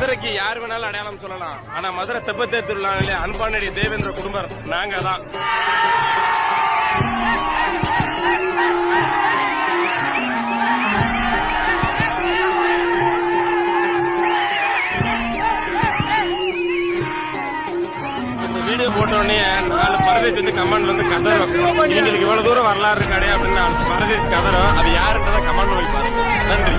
மதுரைக்கு யார் வேணாலும் அடையாளம் சொல்லலாம். ஆனா மதுரை தெப்பத்தேர் திருவிழாவிலே அன்பானடி தேவேந்திர குடும்பம் நாங்க தான். வீடியோ போட்டோடனே 4 பரதேசி வந்து கமெண்ட்ல வந்து கதறும், எங்களுக்கு இவ்வளவு தூரம் வரலாறு இருக்காடே அப்படின்னு 4 பரதேசி கதறும். அது யாருன்றதான் கமெண்ட் பண்ணி பாருங்க. நன்றி.